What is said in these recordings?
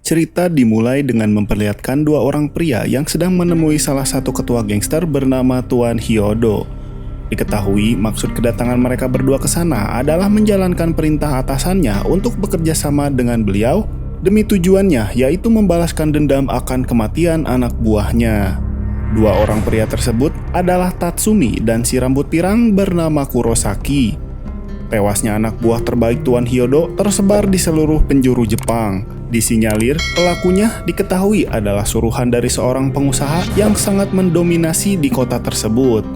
Cerita dimulai dengan memperlihatkan dua orang pria yang sedang menemui salah satu ketua gangster bernama Tuan Hyodo. Diketahui maksud kedatangan mereka berdua ke sana adalah menjalankan perintah atasannya untuk bekerja sama dengan beliau demi tujuannya yaitu membalaskan dendam akan kematian anak buahnya. Dua orang pria tersebut adalah Tatsumi dan si rambut pirang bernama Kurosaki. Tewasnya anak buah terbaik Tuan Hyodo tersebar di seluruh penjuru Jepang. Disinyalir, pelakunya diketahui adalah suruhan dari seorang pengusaha yang sangat mendominasi di kota tersebut.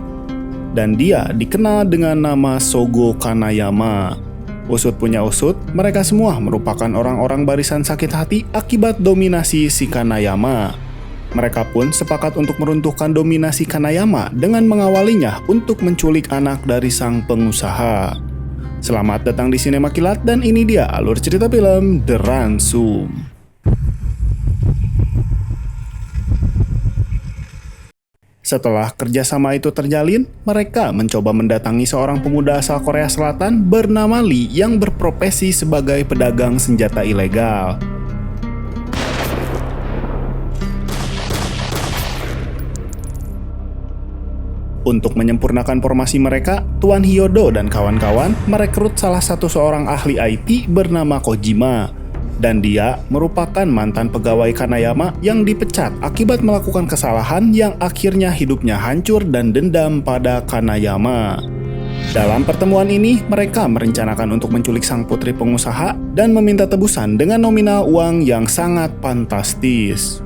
Dan dia dikenal dengan nama Sogo Kanayama. Usut punya usut, mereka semua merupakan orang-orang barisan sakit hati akibat dominasi si Kanayama. Mereka pun sepakat untuk meruntuhkan dominasi Kanayama dengan mengawalinya untuk menculik anak dari sang pengusaha. Selamat datang di Sinema Kilat dan ini dia alur cerita film The Ransom. Setelah kerjasama itu terjalin, mereka mencoba mendatangi seorang pemuda asal Korea Selatan bernama Lee yang berprofesi sebagai pedagang senjata ilegal. Untuk menyempurnakan formasi mereka, Tuan Hyodo dan kawan-kawan merekrut salah satu seorang ahli IT bernama Kojima. Dan dia merupakan mantan pegawai Kanayama yang dipecat akibat melakukan kesalahan yang akhirnya hidupnya hancur dan dendam pada Kanayama. Dalam pertemuan ini, mereka merencanakan untuk menculik sang putri pengusaha dan meminta tebusan dengan nominal uang yang sangat fantastis.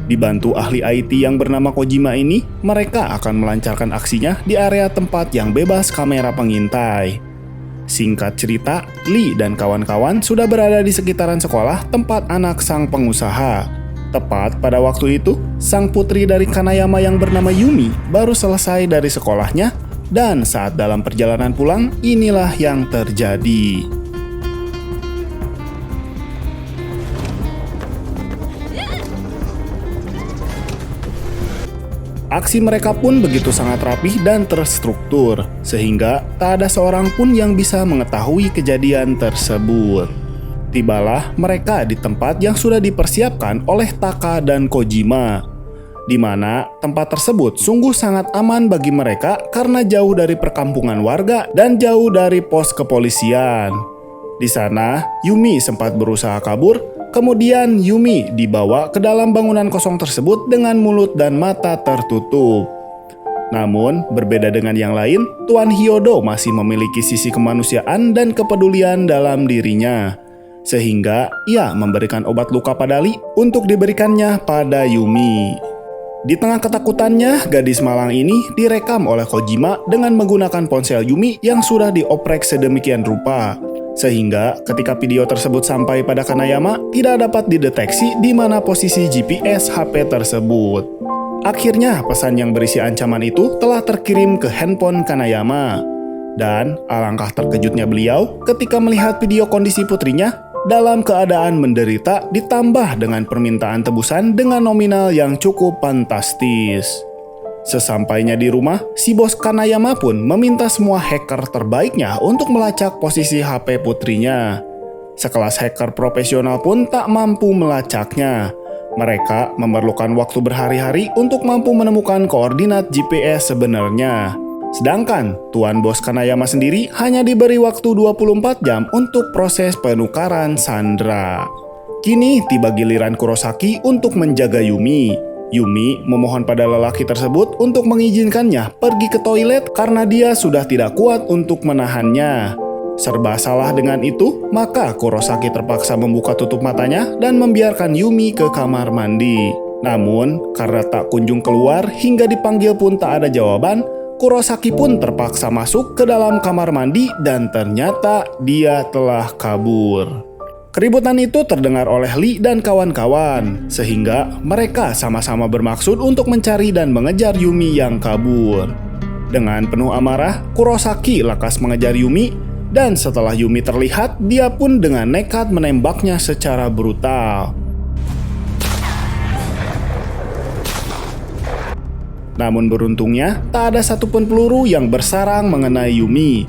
Dibantu ahli IT yang bernama Kojima ini, mereka akan melancarkan aksinya di area tempat yang bebas kamera pengintai. Singkat cerita, Lee dan kawan-kawan sudah berada di sekitaran sekolah tempat anak sang pengusaha. Tepat pada waktu itu, sang putri dari Kanayama yang bernama Yumi baru selesai dari sekolahnya, dan saat dalam perjalanan pulang, inilah yang terjadi. Aksi mereka pun begitu sangat rapih dan terstruktur, sehingga tak ada seorang pun yang bisa mengetahui kejadian tersebut. Tibalah mereka di tempat yang sudah dipersiapkan oleh Taka dan Kojima, di mana tempat tersebut sungguh sangat aman bagi mereka karena jauh dari perkampungan warga dan jauh dari pos kepolisian. Di sana, Yumi sempat berusaha kabur. Kemudian Yumi dibawa ke dalam bangunan kosong tersebut dengan mulut dan mata tertutup. Namun, berbeda dengan yang lain, Tuan Hyodo masih memiliki sisi kemanusiaan dan kepedulian dalam dirinya. Sehingga ia memberikan obat luka pada Lee untuk diberikannya pada Yumi. Di tengah ketakutannya, gadis malang ini direkam oleh Kojima dengan menggunakan ponsel Yumi yang sudah dioprek sedemikian rupa. Sehingga ketika video tersebut sampai pada Kanayama, tidak dapat dideteksi di mana posisi GPS HP tersebut. Akhirnya pesan yang berisi ancaman itu telah terkirim ke handphone Kanayama. Dan alangkah terkejutnya beliau ketika melihat video kondisi putrinya dalam keadaan menderita ditambah dengan permintaan tebusan dengan nominal yang cukup fantastis. Sesampainya di rumah, si bos Kanayama pun meminta semua hacker terbaiknya untuk melacak posisi HP putrinya. Sekelas hacker profesional pun tak mampu melacaknya. Mereka memerlukan waktu berhari-hari untuk mampu menemukan koordinat GPS sebenarnya. Sedangkan Tuan Bos Kanayama sendiri hanya diberi waktu 24 jam untuk proses penukaran sandera. Kini tiba giliran Kurosaki untuk menjaga Yumi. Yumi memohon pada lelaki tersebut untuk mengizinkannya pergi ke toilet karena dia sudah tidak kuat untuk menahannya. Serba salah dengan itu, maka Kurosaki terpaksa membuka tutup matanya dan membiarkan Yumi ke kamar mandi. Namun, karena tak kunjung keluar hingga dipanggil pun tak ada jawaban, Kurosaki pun terpaksa masuk ke dalam kamar mandi dan ternyata dia telah kabur. Keributan itu terdengar oleh Lee dan kawan-kawan, sehingga mereka sama-sama bermaksud untuk mencari dan mengejar Yumi yang kabur. Dengan penuh amarah, Kurosaki lekas mengejar Yumi, dan setelah Yumi terlihat, dia pun dengan nekat menembaknya secara brutal. Namun beruntungnya, tak ada satupun peluru yang bersarang mengenai Yumi.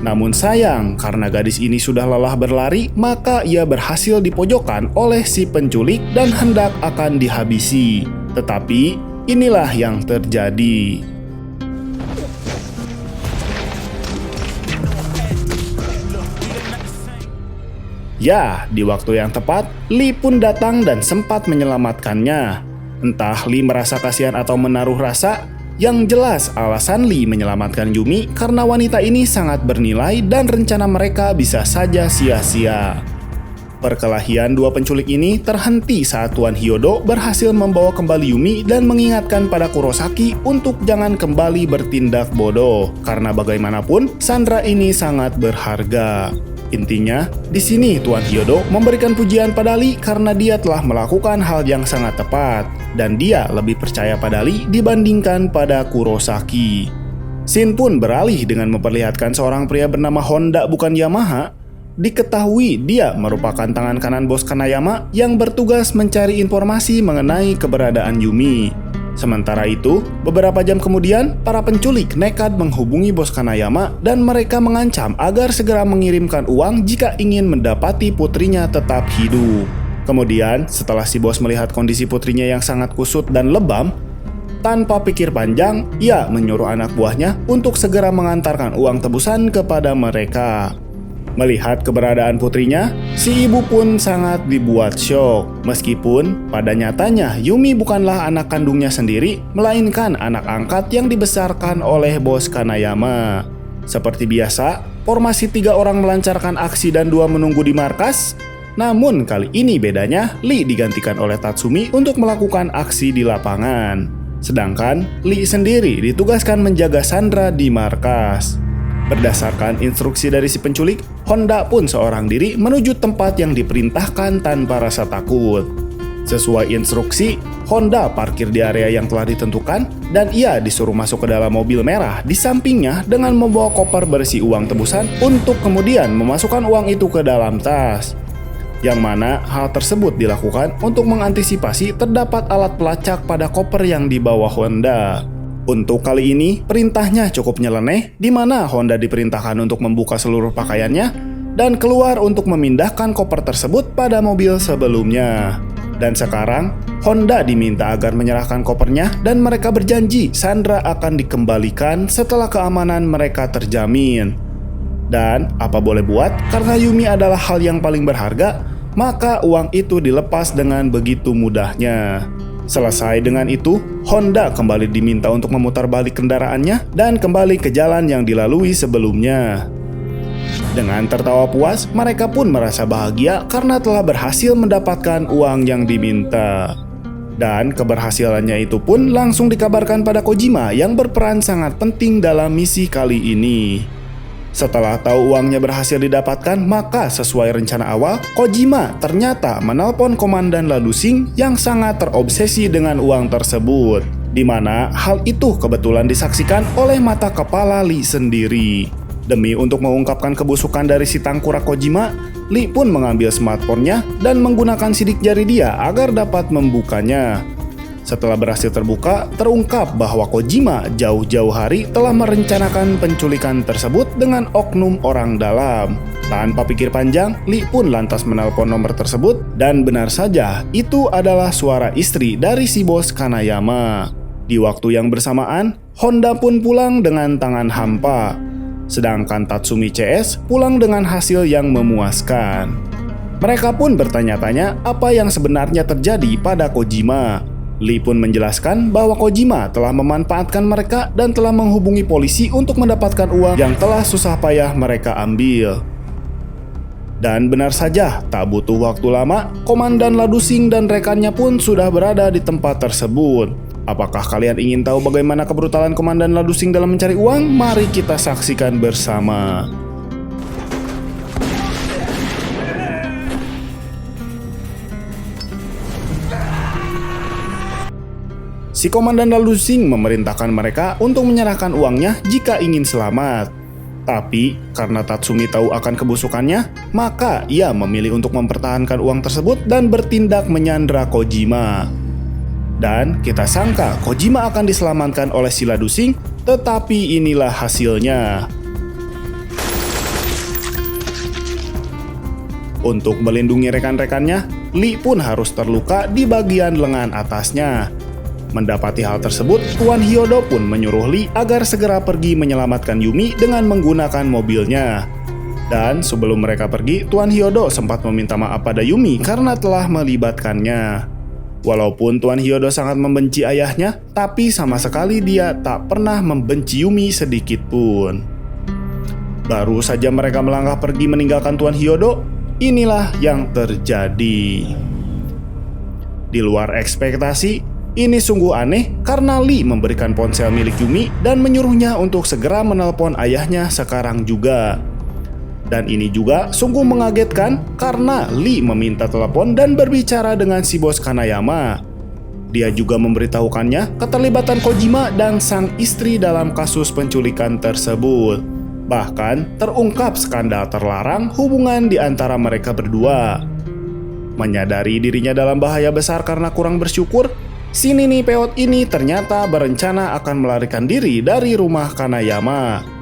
Namun sayang, karena gadis ini sudah lelah berlari, maka ia berhasil dipojokkan oleh si penculik dan hendak akan dihabisi. Tetapi inilah yang terjadi. Ya, di waktu yang tepat, Lee pun datang dan sempat menyelamatkannya. Entah Lee merasa kasihan atau menaruh rasa, yang jelas alasan Lee menyelamatkan Yumi karena wanita ini sangat bernilai dan rencana mereka bisa saja sia-sia. Perkelahian dua penculik ini terhenti saat Tuan Hyodo berhasil membawa kembali Yumi dan mengingatkan pada Kurosaki untuk jangan kembali bertindak bodoh, karena bagaimanapun Sandra ini sangat berharga. Intinya, di sini Tuan Hyodo memberikan pujian pada Lee karena dia telah melakukan hal yang sangat tepat, dan dia lebih percaya pada Lee dibandingkan pada Kurosaki. Shin pun beralih dengan memperlihatkan seorang pria bernama Honda bukan Yamaha. Diketahui dia merupakan tangan kanan bos Kanayama yang bertugas mencari informasi mengenai keberadaan Yumi. Sementara itu, beberapa jam kemudian, para penculik nekat menghubungi bos Kanayama dan mereka mengancam agar segera mengirimkan uang jika ingin mendapati putrinya tetap hidup. Kemudian, setelah si bos melihat kondisi putrinya yang sangat kusut dan lebam, tanpa pikir panjang, ia menyuruh anak buahnya untuk segera mengantarkan uang tebusan kepada mereka. Melihat keberadaan putrinya, si ibu pun sangat dibuat syok. Meskipun pada nyatanya Yumi bukanlah anak kandungnya sendiri, melainkan anak angkat yang dibesarkan oleh bos Kanayama. Seperti biasa, formasi 3 orang melancarkan aksi dan 2 menunggu di markas. Namun kali ini bedanya, Lee digantikan oleh Tatsumi untuk melakukan aksi di lapangan. Sedangkan Lee sendiri ditugaskan menjaga Sandra di markas. Berdasarkan instruksi dari si penculik, Honda pun seorang diri menuju tempat yang diperintahkan tanpa rasa takut. Sesuai instruksi, Honda parkir di area yang telah ditentukan dan ia disuruh masuk ke dalam mobil merah di sampingnya dengan membawa koper berisi uang tebusan untuk kemudian memasukkan uang itu ke dalam tas. Yang mana hal tersebut dilakukan untuk mengantisipasi terdapat alat pelacak pada koper yang dibawa Honda. Untuk kali ini, perintahnya cukup nyeleneh, di mana Honda diperintahkan untuk membuka seluruh pakaiannya dan keluar untuk memindahkan koper tersebut pada mobil sebelumnya. Dan sekarang, Honda diminta agar menyerahkan kopernya dan mereka berjanji Sandra akan dikembalikan setelah keamanan mereka terjamin. Dan apa boleh buat, karena Yumi adalah hal yang paling berharga, maka uang itu dilepas dengan begitu mudahnya. Selesai dengan itu, Honda kembali diminta untuk memutar balik kendaraannya dan kembali ke jalan yang dilalui sebelumnya. Dengan tertawa puas, mereka pun merasa bahagia karena telah berhasil mendapatkan uang yang diminta. Dan keberhasilannya itu pun langsung dikabarkan pada Kojima yang berperan sangat penting dalam misi kali ini. Setelah tahu uangnya berhasil didapatkan, maka sesuai rencana awal, Kojima ternyata menelpon Komandan Ladusing yang sangat terobsesi dengan uang tersebut, di mana hal itu kebetulan disaksikan oleh mata kepala Lee sendiri. Demi untuk mengungkapkan kebusukan dari si tangkura Kojima, Lee pun mengambil smartphone-nya dan menggunakan sidik jari dia agar dapat membukanya. Setelah berhasil terbuka, terungkap bahwa Kojima jauh-jauh hari telah merencanakan penculikan tersebut dengan oknum orang dalam. Tanpa pikir panjang, Lee pun lantas menelpon nomor tersebut dan benar saja, itu adalah suara istri dari si bos Kanayama. Di waktu yang bersamaan, Honda pun pulang dengan tangan hampa. Sedangkan Tatsumi CS pulang dengan hasil yang memuaskan. Mereka pun bertanya-tanya apa yang sebenarnya terjadi pada Kojima. Lee pun menjelaskan bahwa Kojima telah memanfaatkan mereka dan telah menghubungi polisi untuk mendapatkan uang yang telah susah payah mereka ambil. Dan benar saja, tak butuh waktu lama, Komandan Ladusing dan rekannya pun sudah berada di tempat tersebut. Apakah kalian ingin tahu bagaimana kebrutalan Komandan Ladusing dalam mencari uang? Mari kita saksikan bersama. Si Komandan Ladusing memerintahkan mereka untuk menyerahkan uangnya jika ingin selamat. Tapi, karena Tatsumi tahu akan kebusukannya, maka ia memilih untuk mempertahankan uang tersebut dan bertindak menyandra Kojima. Dan kita sangka Kojima akan diselamatkan oleh si Ladusing, tetapi inilah hasilnya. Untuk melindungi rekan-rekannya, Lee pun harus terluka di bagian lengan atasnya. Mendapati hal tersebut, Tuan Hyodo pun menyuruh Lee agar segera pergi menyelamatkan Yumi dengan menggunakan mobilnya. Dan sebelum mereka pergi, Tuan Hyodo sempat meminta maaf pada Yumi karena telah melibatkannya. Walaupun Tuan Hyodo sangat membenci ayahnya, tapi sama sekali dia tak pernah membenci Yumi sedikit pun. Baru saja mereka melangkah pergi meninggalkan Tuan Hyodo, inilah yang terjadi. Di luar ekspektasi, ini sungguh aneh karena Lee memberikan ponsel milik Yumi dan menyuruhnya untuk segera menelpon ayahnya sekarang juga. Dan ini juga sungguh mengagetkan karena Lee meminta telepon dan berbicara dengan si bos Kanayama. Dia juga memberitahukannya keterlibatan Kojima dan sang istri dalam kasus penculikan tersebut. Bahkan terungkap skandal terlarang hubungan di antara mereka berdua. Menyadari dirinya dalam bahaya besar karena kurang bersyukur, si Nini Peot ini ternyata berencana akan melarikan diri dari rumah Kanayama.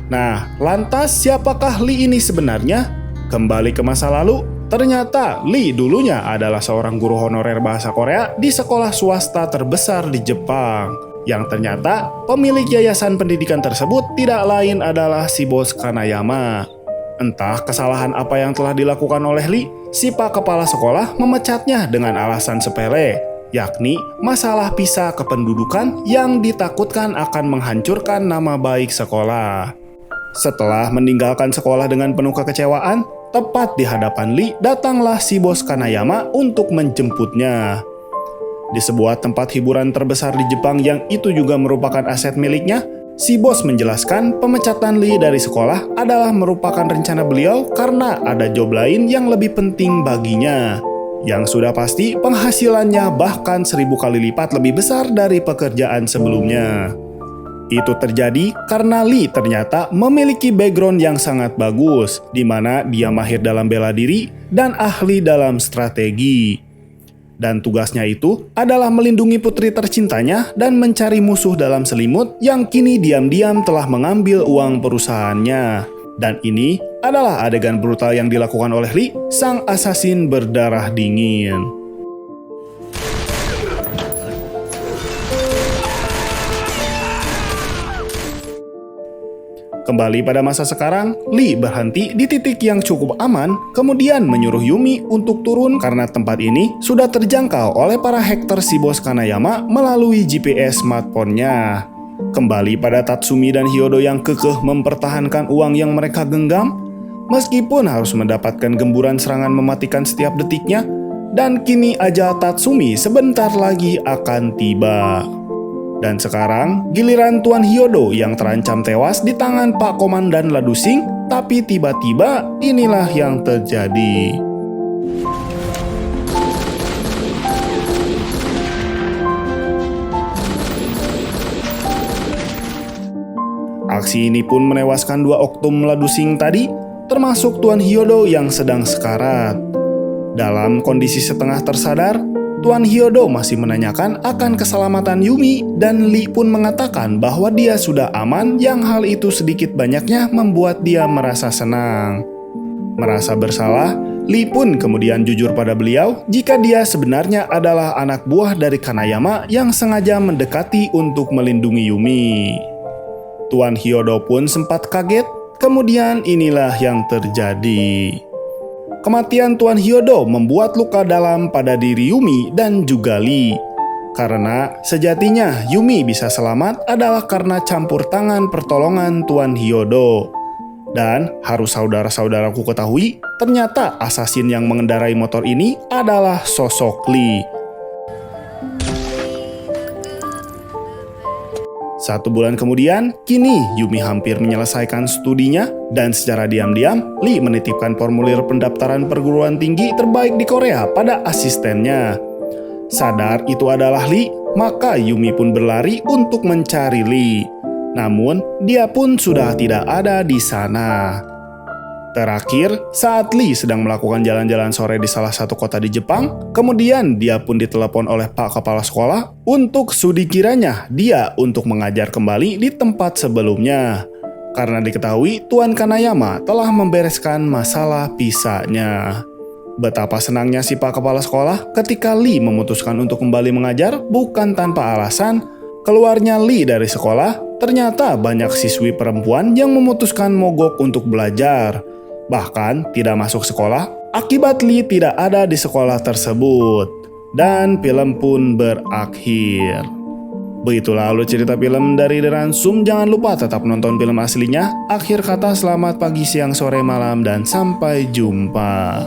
Nah, lantas siapakah Lee ini sebenarnya? Kembali ke masa lalu, ternyata Lee dulunya adalah seorang guru honorer bahasa Korea di sekolah swasta terbesar di Jepang. Yang ternyata pemilik yayasan pendidikan tersebut tidak lain adalah si bos Kanayama. Entah kesalahan apa yang telah dilakukan oleh Lee, si pak kepala sekolah memecatnya dengan alasan sepele, yakni masalah visa kependudukan yang ditakutkan akan menghancurkan nama baik sekolah. Setelah meninggalkan sekolah dengan penuh kekecewaan, tepat di hadapan Lee datanglah si bos Kanayama untuk menjemputnya. Di sebuah tempat hiburan terbesar di Jepang yang itu juga merupakan aset miliknya, si bos menjelaskan pemecatan Lee dari sekolah adalah merupakan rencana beliau karena ada job lain yang lebih penting baginya. Yang sudah pasti penghasilannya bahkan 1000 kali lipat lebih besar dari pekerjaan sebelumnya. Itu terjadi karena Lee ternyata memiliki background yang sangat bagus, di mana dia mahir dalam bela diri dan ahli dalam strategi. Dan tugasnya itu adalah melindungi putri tercintanya dan mencari musuh dalam selimut yang kini diam-diam telah mengambil uang perusahaannya. Dan ini adalah adegan brutal yang dilakukan oleh Lee, sang asasin berdarah dingin. Kembali pada masa sekarang, Lee berhenti di titik yang cukup aman, kemudian menyuruh Yumi untuk turun karena tempat ini sudah terjangkau oleh para hacker si bos Kanayama melalui GPS smartphone-nya. Kembali pada Tatsumi dan Hyodo yang kekeh mempertahankan uang yang mereka genggam, meskipun harus mendapatkan gemburan serangan mematikan setiap detiknya, dan kini ajal Tatsumi sebentar lagi akan tiba. Dan sekarang, giliran Tuan Hyodo yang terancam tewas di tangan Pak Komandan Ladusing, tapi tiba-tiba inilah yang terjadi. Aksi ini pun menewaskan 2 oknum Ladusing tadi, termasuk Tuan Hyodo yang sedang sekarat. Dalam kondisi setengah tersadar, Tuan Hyodo masih menanyakan akan keselamatan Yumi dan Lee pun mengatakan bahwa dia sudah aman, yang hal itu sedikit banyaknya membuat dia merasa senang. Merasa bersalah, Lee pun kemudian jujur pada beliau jika dia sebenarnya adalah anak buah dari Kanayama yang sengaja mendekati untuk melindungi Yumi. Tuan Hyodo pun sempat kaget, kemudian inilah yang terjadi. Kematian Tuan Hyodo membuat luka dalam pada diri Yumi dan juga Lee. Karena sejatinya Yumi bisa selamat adalah karena campur tangan pertolongan Tuan Hyodo. Dan harus saudara-saudaraku ketahui, ternyata asasin yang mengendarai motor ini adalah sosok Lee. 1 bulan kemudian, kini Yumi hampir menyelesaikan studinya dan secara diam-diam, Lee menitipkan formulir pendaftaran perguruan tinggi terbaik di Korea pada asistennya. Sadar itu adalah Lee, maka Yumi pun berlari untuk mencari Lee. Namun, dia pun sudah tidak ada di sana. Terakhir, saat Lee sedang melakukan jalan-jalan sore di salah satu kota di Jepang, kemudian dia pun ditelepon oleh Pak Kepala Sekolah untuk studi kiranya dia untuk mengajar kembali di tempat sebelumnya. karena diketahui Tuan Kanayama telah membereskan masalah pisahnya. Betapa senangnya si Pak Kepala Sekolah ketika Lee memutuskan untuk kembali mengajar bukan tanpa alasan. Keluarnya Lee dari sekolah, ternyata banyak siswi perempuan yang memutuskan mogok untuk belajar. Bahkan tidak masuk sekolah, akibat Lee tidak ada di sekolah tersebut. Dan film pun berakhir. Begitulah alur cerita film dari The Ransom. Jangan lupa tetap nonton film aslinya. Akhir kata, selamat pagi, siang, sore, malam, dan sampai jumpa.